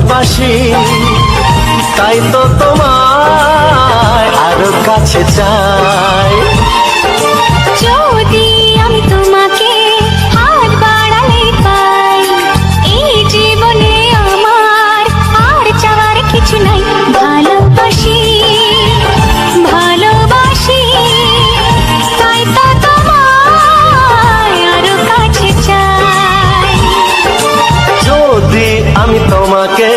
ভালোবাসি, তাই তো তোমায় আরো কাছে চাই। যদি আমি তোমাকে হাত বাড়ালে পাই, এই জীবনে আমার আর চাওয়ার কিছু নাই। ভালোবাসি ভালোবাসি, তাই তো তোমায় আরো কাছে চাই। যদি আমি তোমাকে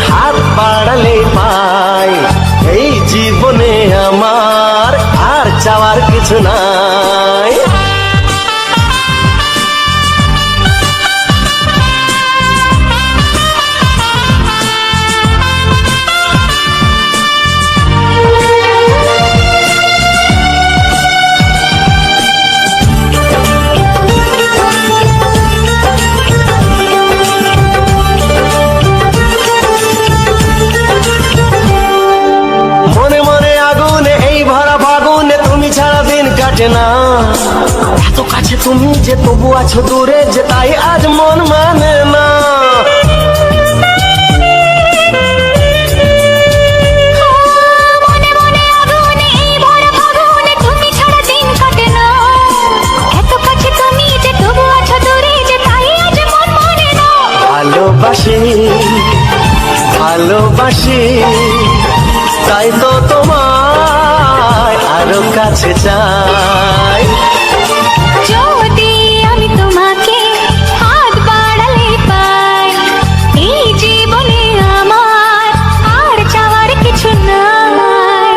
হাত বাড়ালে পাই, এই জীবনে আমার আর চাওয়ার কিছু নাই। মনে মনে আগুনে এই ভরা ফাগুনে তুমি ছাড়া দিন কাটে না। এত কাছে তুমি যে তবু আছো দূরে, যে তাই আজ মন মানে না। মনে মনে আগুনে এই ভরা ফাগুনে তুমি ছাড়া দিন কাটে না। এত কাছে তুমি যে তবু আছো দূরে, যে তাই আজ মন মানে না। ভালোবাসি ভালোবাসি, তাই তো তোমায় আরো কাছে চাই। যদি আমি তোমাকে হাত বাড়ালে পাই, এই জীবনে আমার আর চাওয়ার কিছু নাই।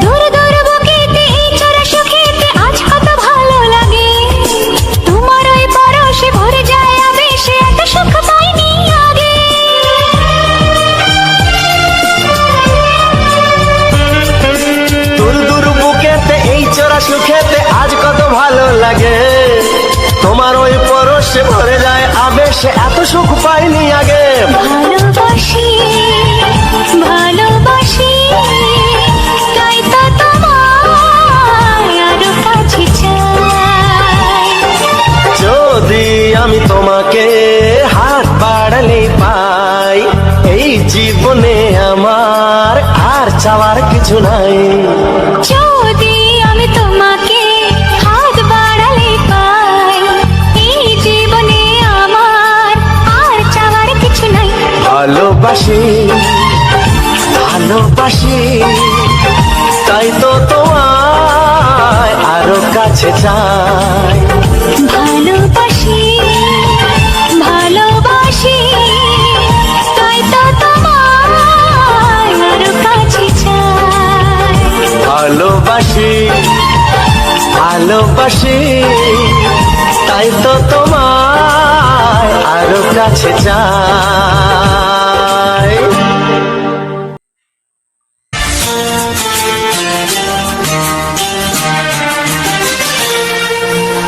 দূর দূর বুকেতে এই চোরা সুখেতে আজ কত ভালো লাগে। তোমার ওই পরশে ভরে যায় আবেশে, এত সুখ পাইনি আগে। দূর দূর বুকেতে এই চোরা সুখেতে আজ কত ভালো লাগে। তোমার ওই পরশে ভরে যায় আবেশে, এত সুখ পাইনি আগে। ভালোবাসি ভালোবাসি, তাই তো তোমায় আরো কাছে চাই। যদি আমি তোমাকে হাত বাড়ালে পাই, এই জীবনে আমার আর চাওয়ার কিছু নাই। যদি আমি তোমাকে হাত বাড়ালে পাই, এই জীবনে আমার আর চাওয়ার কিছু নাই। ভালোবাসি ভালোবাসি, তাই তো তোমায় আরো কাছে চাই। ভালোবাসি ভালোবাসি, তাই তো তোমায় আরো কাছে চাই। ভালোবাসি ভালোবাসি, তাই তো তোমায় আরো কাছে চাই।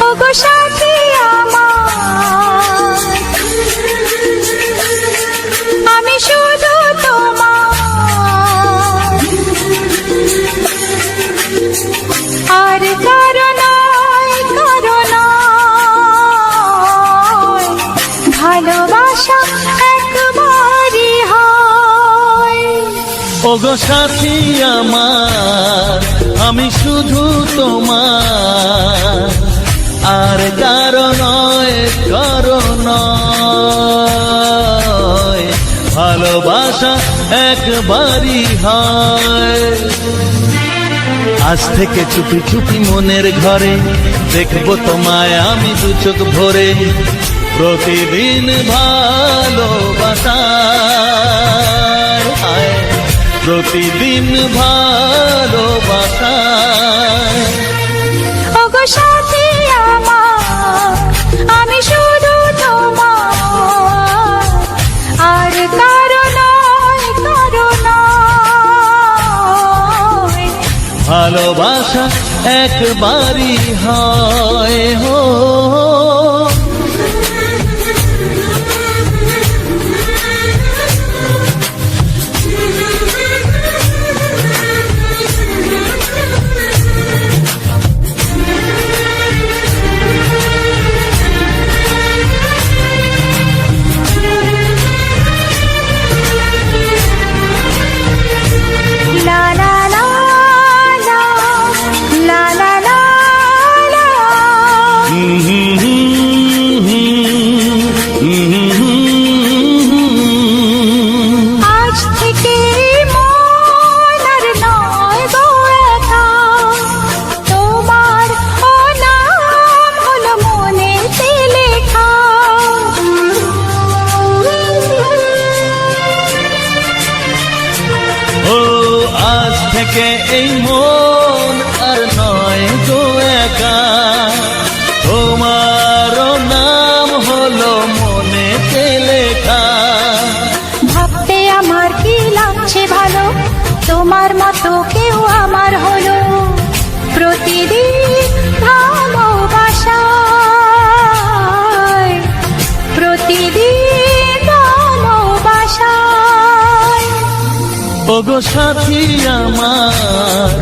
ওগো সাথী আমার, আমি শুধু তোমার, আর কারো নয় কারো নয়। ভালোবাসা একবারই হয়। ওগো সাথী আমার, আমি শুধু তোমার, আর কারো নয় কারো নয়। ভালোবাসা একবারই হয়। আজ থেকে চুপি চুপি মনের ঘরে দেখবো তোমায় আমি দু চোখ ভরে। প্রতিদিন ভালোবাসায় হায়, প্রতিদিন ভালোবাসায়। ওগো সাথী আমার, আমি শুধু তোমার, ভালোবাসা একবারই হয় হো। লা লা লা লা, লা লা লা লা। আজ থেকে মন আর নয় গো একা, তোমার ও নাম হলো মনেতে লেখা। ও আজ থেকে এই মন আর নয় গো একা, তোমারও নাম হলো মনেতে লেখা। ভাবতে আমার কি লাগছে ভালো, তোমার মতো কেউ আমার হলো। প্রতিদিন ভালোবাসায়, প্রতিদিন ভালোবাসায়। ওগো সাথী আমার,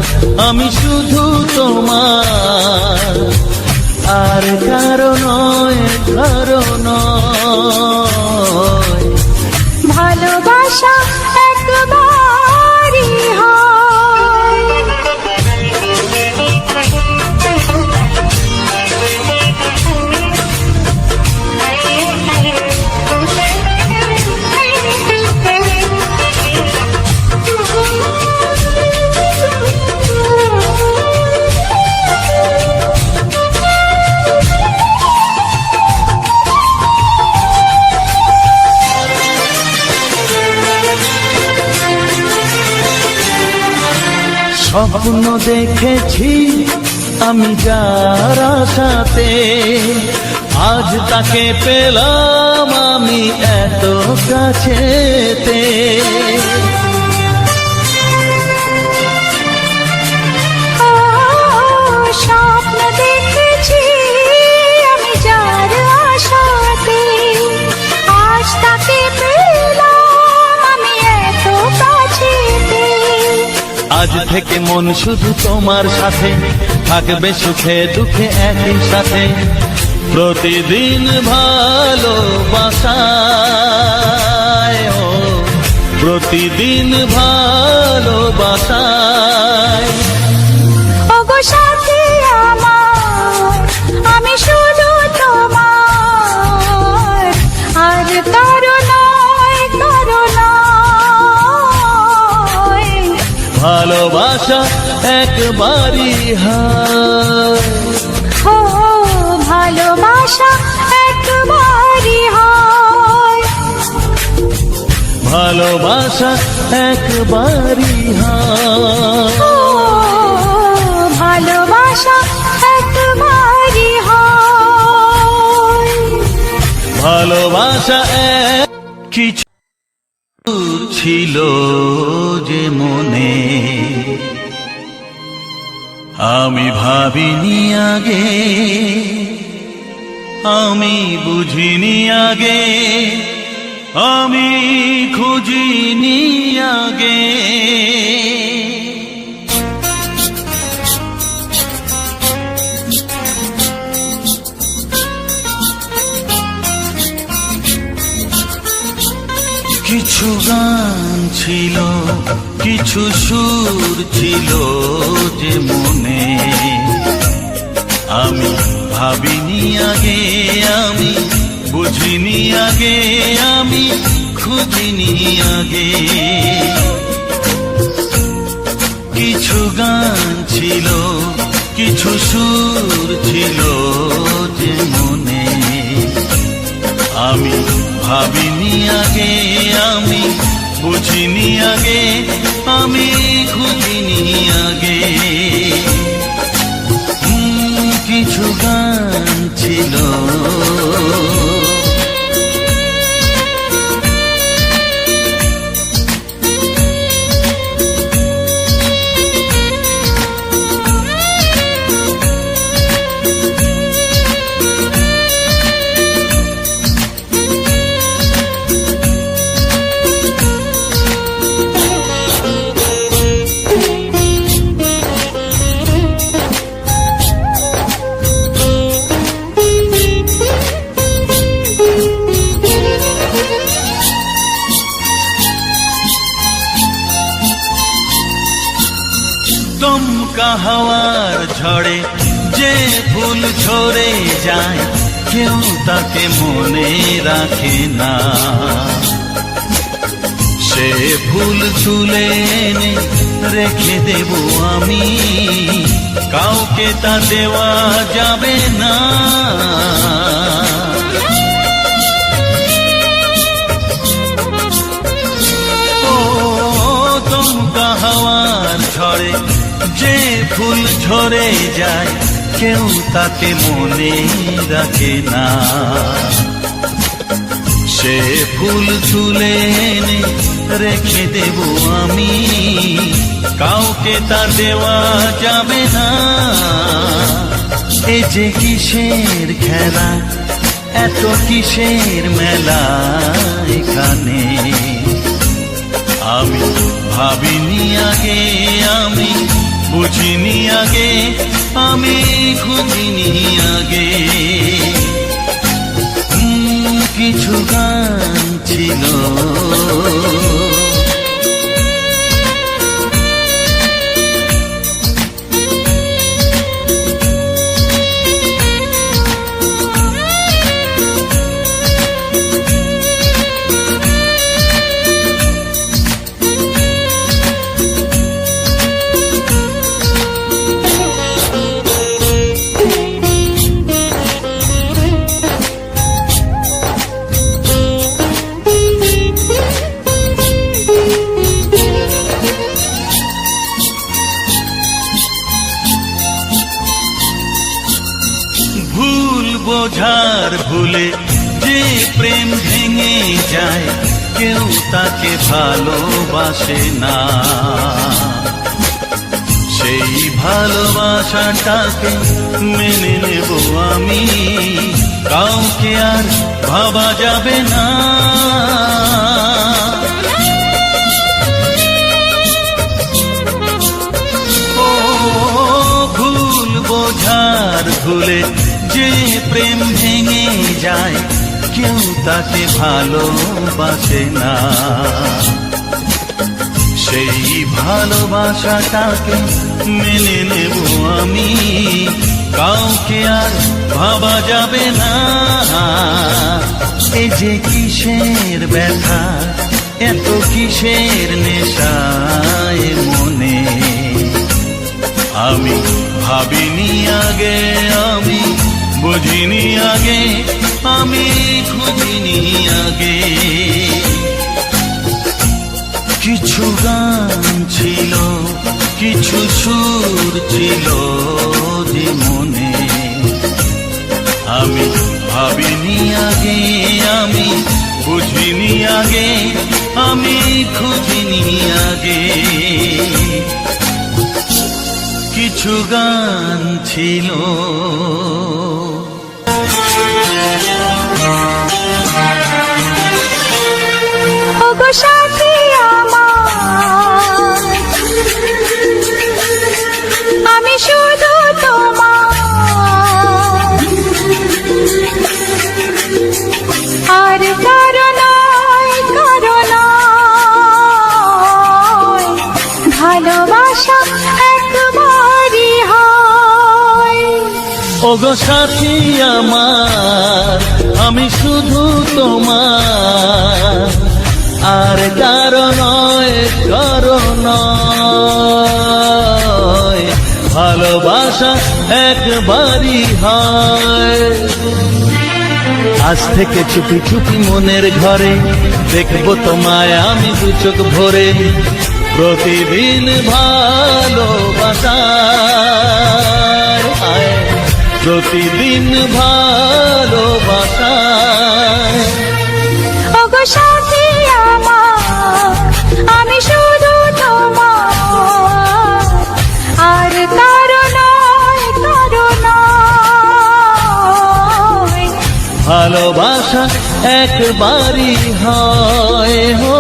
আমি শুধু তোমার, আর কারো নয়, কারো নয়। ভালোবাসা একবারই হয়। স্বপ্ন দেখেছি আমি যার সাথে, আজ তাকে পেলাম আমি এত কাছেতে। স্বপ্ন দেখেছি আমি যার আশাতে, আজ তাকে পেলাম আমি এত কাছেতে। আজ থেকে মন শুধু তোমার সাথে, থাকবে সুখে দুঃখে একই সাথে। প্রতিদিন ভালোবাসায় ও, প্রতিদিন ভালোবাসায়। ওগো সাথী আমার, আমি শুধু তোমার, আর কারো নয়, কারো নয়। ভালোবাসা একবারই হয়, ও ভালোবাসা একবারই হয়। ভালোবাসা একবারই হয়। ও ভালোবাসা একবারই হয়। ভালোবাসা এক কিছু ছিল যে মনে, আমি ভাবিনি আগে, আমি বুঝিনি আগে, আমি খুঁজিনি আগে। কিছু গান ছিল, কিছু সুর ছিল যে মনে, আমি ভাবিনি আগে, আমি বুঝিনি আগে, আমি খুঁজিনি আগে। কিছু গান ছিল, কিছু সুর ছিল যে মনে, আমি ভাবিনি আগে, আমি বুঝিনি আগে, আমি খুঁজিনি আগে। কিছু গান ছিল, দমকা হাওয়ার ঝড়ে যে ফুল ঝরে যায় কেউ তাকে মনে রাখে না। সে ফুল তুলে এনে রেখে দেব আমি, কাউকে তা দেওয়া যাবে না। ও দমকা হাওয়ার ঝড়ে যে ফুল ঝরে যায় কেউ তাকে মনে রাখে না। সে ফুল তুলে এনে রেখে দেব আমি, কাউকে তা দেওয়া যাবে না। এ যে কিসের খেলা, এত কিসের মেলা এখানে, আমি ভাবিনি আগে, আমি বুঝিনি আগে, আমি খুঁজিনি আগে। কিছু গান ছিল ভুল বোঝার ভুলে যে প্রেম ভেঙে যায় কেউ তাকে ভালোবাসে না। সেই ভালোবাসাটাকে মেনে নেব আমি, কাউকে আর ভাবা যাবে না। ও ভুল বোঝার ভুলে যে প্রেম ভেঙে যায় কেউ তাকে ভালোবাসে না। সেই ভালোবাসাটাকে মেনে নেব আমি, কাউকে আর ভাবা যাবে না। এ যে কিসের ব্যথা, এত কিসের নেশায় মনে, আমি ভাবিনি আগে, আমি বুঝিনি আগে, আমি খুঁজিনি আগে। কিছু গান ছিল, কিছু সুর ছিল যে মনে, আমি ভাবিনি আগে, আমি বুঝিনি আগে, আমি খুঁজিনি আগে। কিছু গান ছিল ওগো সাথী আমার, আমি শুধু তোমার, আর কারো নয়, কারো নয়, ভালোবাসা একবারই হয়। ওগো সাথী আমার, আমি শুধু তোমার, আর কারো নয়, কারো নয়, ভালোবাসা একবারই হয়। আজ থেকে চুপি চুপি মনের ঘরে দেখবো তোমায় আমি দু চোখ ভরে, প্রতিদিন ভালোবাসার আয়, প্রতিদিন ভালোবাসার। ওগো সাথী আমার, আমি শুধু তোমার, আর কারো নয়, কারো নয়, ভালোবাসা একবারই হয়। হো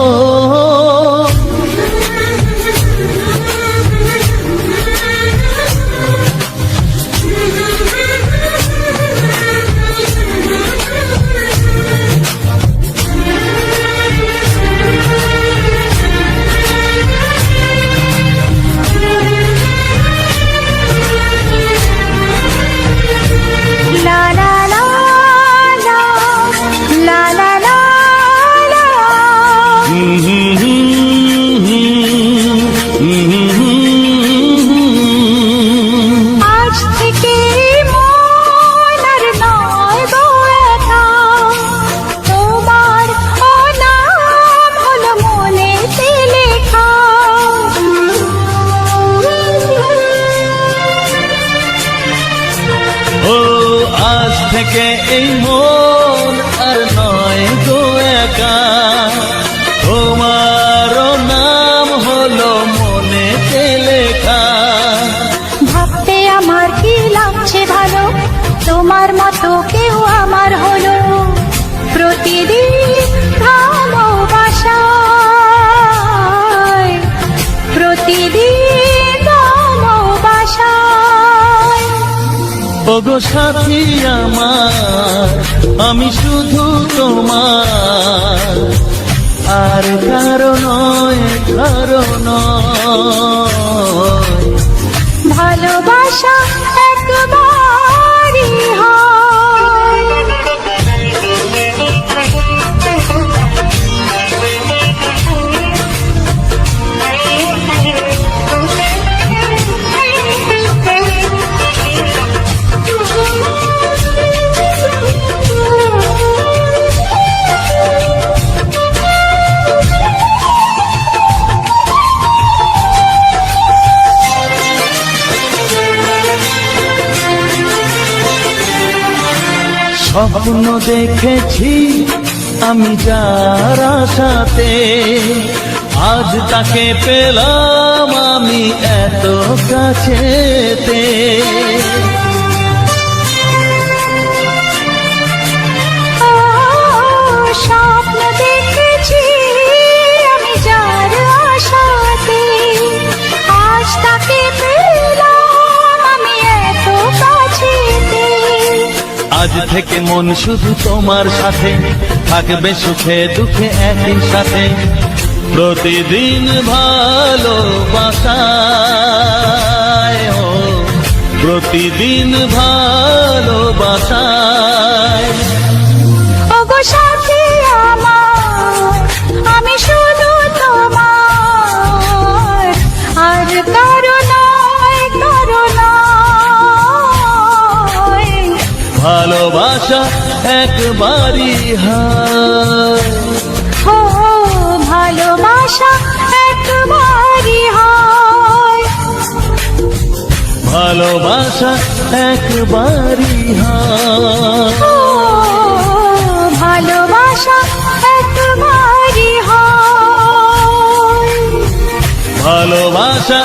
থেকে এই মন আর নয় গো একা, তোমারও নাম হলো মনেতে লেখা। ভাবতে আমার কি লাগছে ভালো, তোমার মতো কেউ আমার হলো। প্রতিদিন ভালোবাসায়, প্রতিদিন ভালোবাসায়। ওগো সাথী আমার, আমি শুধু তোমার, আর কারো নয়, কারো নয়। ভালোবাসা একবারই হয়। স্বপ্ন দেখেছি আমি যার আশাতে, আজ তাকে পেলাম আমি এত কাছেতে। স্বপ্ন দেখেছি আমি যার আশাতে, আজ তাকে পেলাম আমি এত কাছেতে। আজ থেকে মন শুধু তোমার সাথে, থাকবে সুখে দুঃখে একই সাথে। প্রতিদিন ভালোবাসায়, ও প্রতিদিন ভালোবাসায়। ওগো সাথী আমার, আমি শুধু তোমার, আর কারো নয়, কারো নয়। ভালোবাসা একবারই হয়, ও ভালোবাসা একবারই হয়। ভালোবাসা একবারই হয়, ও ভালোবাসা একবারই হয়। ভালোবাসা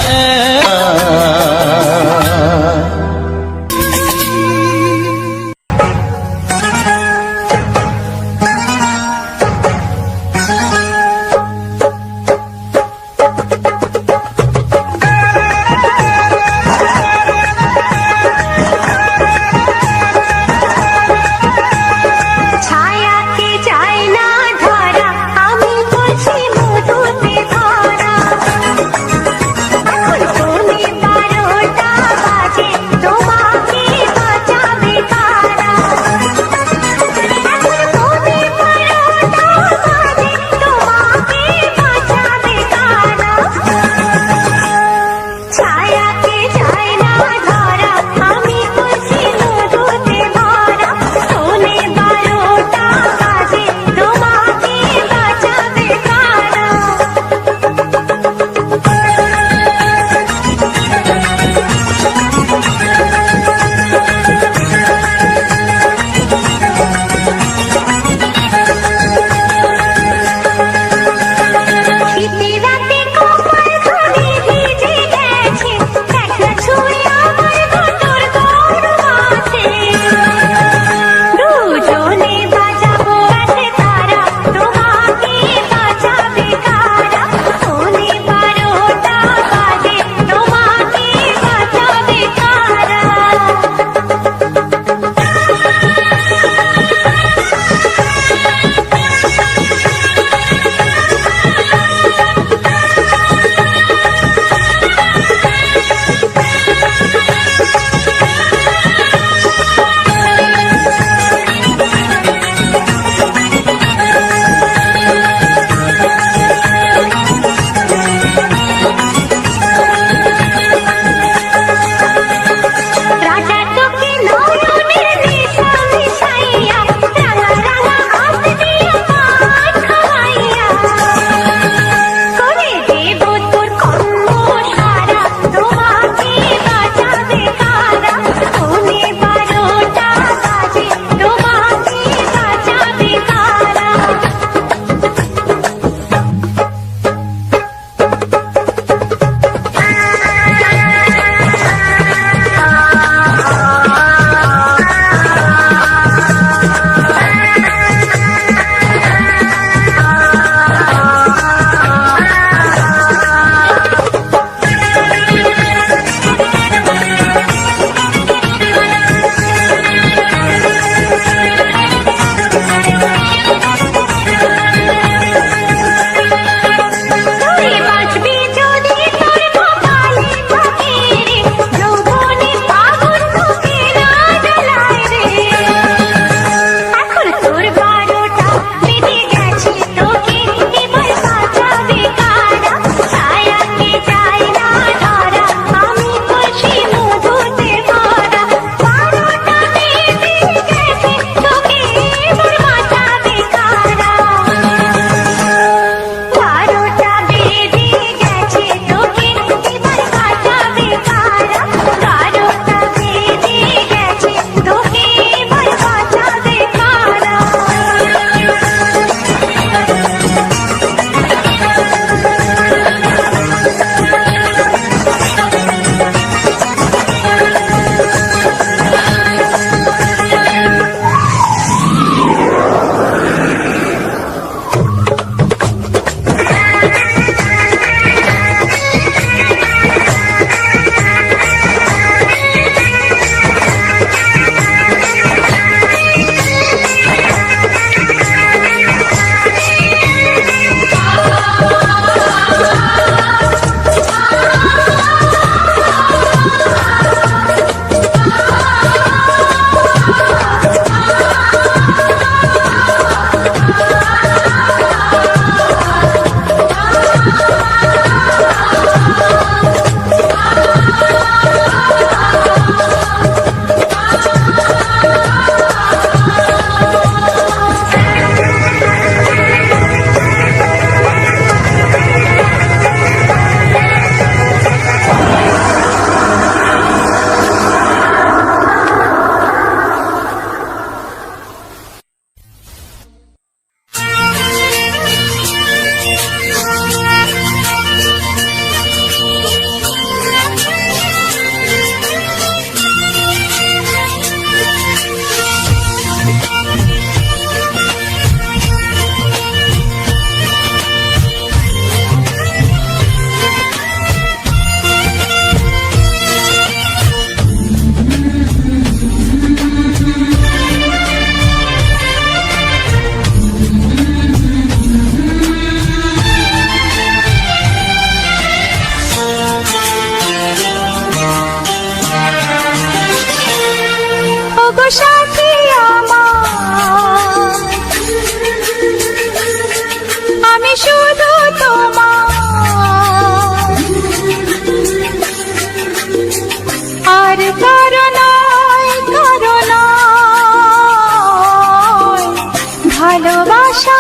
ভালোবাসা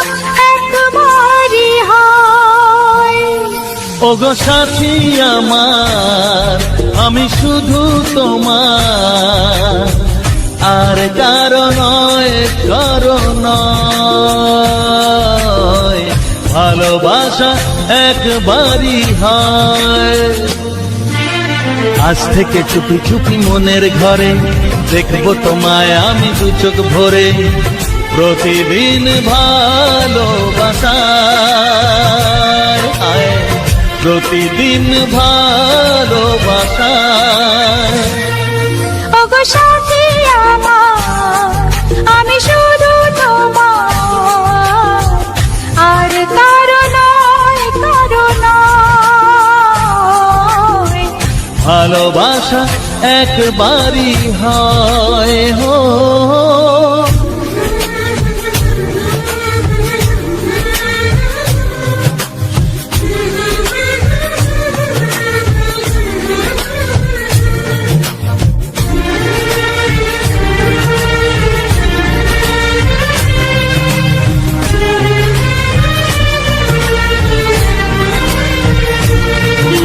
একবারই হয়। ওগো সাথী আমার, আমি শুধু তোমার, আর কারো নয়, কারো নয়। ভালোবাসা একবারই হয়। আজ থেকে চুপি চুপি মনের ঘরে দেখবো তোমায় আমি দু চোখ ভরে। প্রতিদিন ভালোবাসায়, আয় প্রতিদিন ভালোবাসায়। ওগো সাথী আমার, আমি শুধু তোমার, আর কারো নয়, কারো নয়। ভালোবাসা একবারই হয় হো।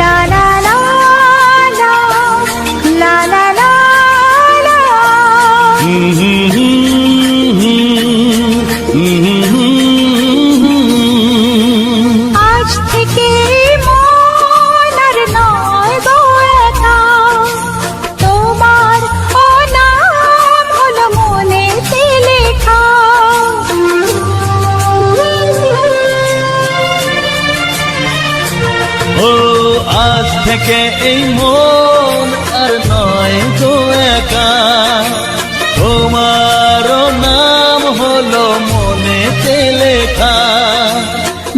লা লা লা লা, লা লা লা লা। আজ থেকে মন আর নয় গো একা, তোমার ও নাম হলো মনেতে লেখা। ও আজ থেকে এই মন আর নয় গো একা, তোমারও নাম হলো মনেতে লেখা।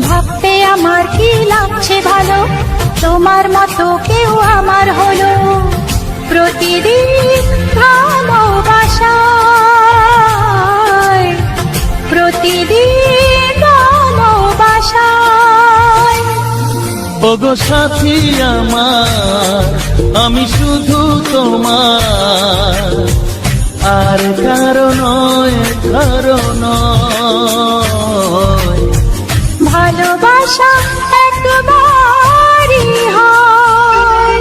ভাবতে আমার কি লাগছে ভালো, তোমার মতো কেউ আমার হলো। প্রতিদিন ভালোবাসায়, প্রতিদিন ভালোবাসায়। ওগো সাথী আমার, আমি শুধু তোমার, আর কারো নয়, কারো নয়। ভালোবাসা একবারই হয়।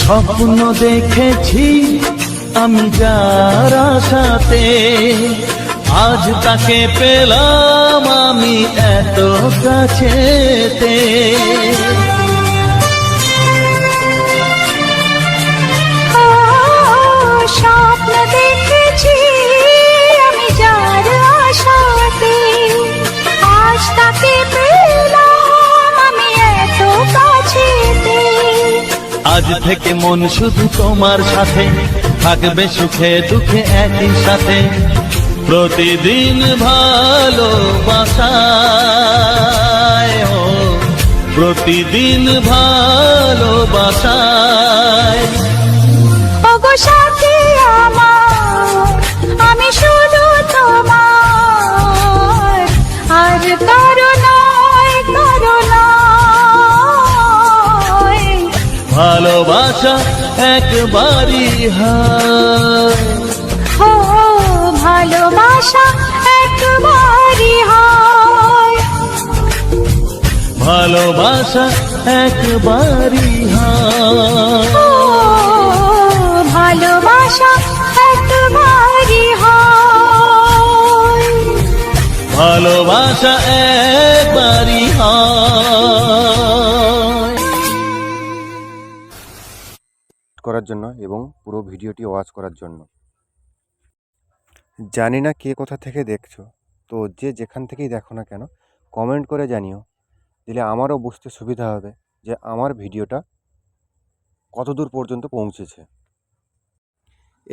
স্বপ্ন দেখেছি আমি যার আশাতে, আজ তাকে পেলাম আমি এত কাছেতে। স্বপ্ন দেখেছি আমি যার আশাতে, আজ তাকে পেলাম আমি এত কাছেতে। আজ থেকে মন শুধু তোমার সাথে, থাকবে সুখে দুঃখে একই সাথে। প্রতিদিন ভালোবাসায়, ও প্রতিদিন ভালোবাসায়। ওগো সাথী আমার, আমি শুধু তোমার, আর কারো নয়, কারো নয়। ভালোবাসা একবারই হয়। ও ভালোবাসা একবারই হয়। ভালোবাসা একবারই হয়। ও ভালোবাসা একবারই হয়। ভালোবাসা একবারই হয়। করার জন্য এবং পুরো ভিডিওটি ওয়াচ করার জন্য। জানি না কে কোথা থেকে দেখছো, তো যে যেখান থেকেই দেখো না কেন কমেন্ট করে জানিও, দিলে আমারও বুঝতে সুবিধা হবে যে আমার ভিডিওটা কতদূর পর্যন্ত পৌঁছেছে।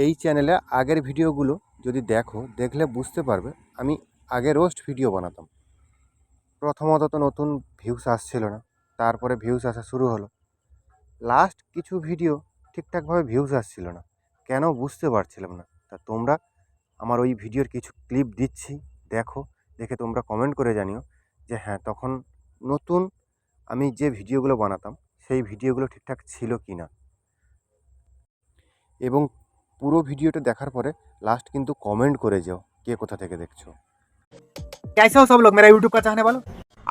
এই চ্যানেলে আগের ভিডিওগুলো যদি দেখলে বুঝতে পারবে আমি আগে রোস্ট ভিডিও বানাতাম, প্রথমত তো নতুন ভিউস আসছিল না, তারপরে ভিউস আসা শুরু হলো। লাস্ট কিছু ভিডিও ঠিকঠাকভাবে ভিউস আসছিল না, কেন বুঝতে পারছিলাম না। তা তোমরা আমার ওই ভিডিওর কিছু ক্লিপ দিচ্ছি, দেখো, দেখে তোমরা কমেন্ট করে জানিও যে হ্যাঁ তখন নতুন আমি যে ভিডিওগুলো বানাতাম সেই ভিডিওগুলো ঠিকঠাক ছিল কি না। এবং পুরো ভিডিওটা দেখার পরে লাস্ট কিন্তু কমেন্ট করে যাও কে কোথা থেকে দেখছো। कैसे हो सब लोग मेरा यूट्यूब का चाहने वालों।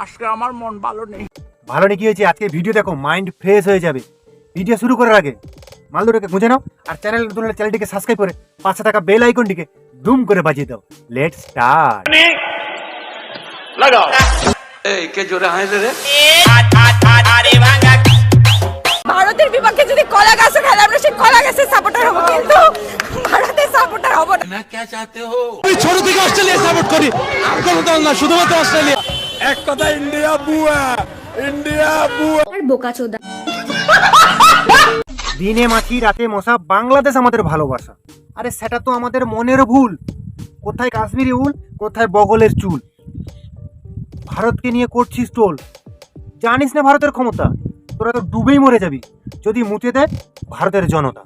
আজকে আমার মন ভালো নেই। ভালো নাকি হয়েছে, আজকে ভিডিও দেখো মাইন্ড ফ্রেশ হয়ে যাবে। ভিডিও শুরু করার আগে মাল দুটোকে গুঁজে নাও আর চ্যানেলটিকে সাবস্ক্রাইব করে পাশে থাকা বেল আইকনটিকে দুম করে বাজিয়ে দাও। Let's start. ভারতের বিপক্ষে যদি কলা গাছে খেলে আমরা সেই কলা গাছের সাপোর্টার হবো, কিন্তু ভারতের সাপোর্টার হবো না। আমি ছোট থেকে অস্ট্রেলিয়া সাপোর্ট করি, কোনো দল না, শুধুমাত্র অস্ট্রেলিয়া। এক কথা ইন্ডিয়া বুয়া, ইন্ডিয়া বুয়া। আর বোকাচোদা। দিনে মাছি রাতে মশা, বাংলাদেশ আমাদের ভালোবাসা। আরে সেটা তো আমাদের মনের ভুল। কোথায় কাশ্মীরি উল, কোথায় বগলের চুল। ভারতকে নিয়ে করছিস টোল, জানিস না ভারতের ক্ষমতা, তোরা তো ডুবেই মরে যাবি যদি মুতে দেয় ভারতের জনতা।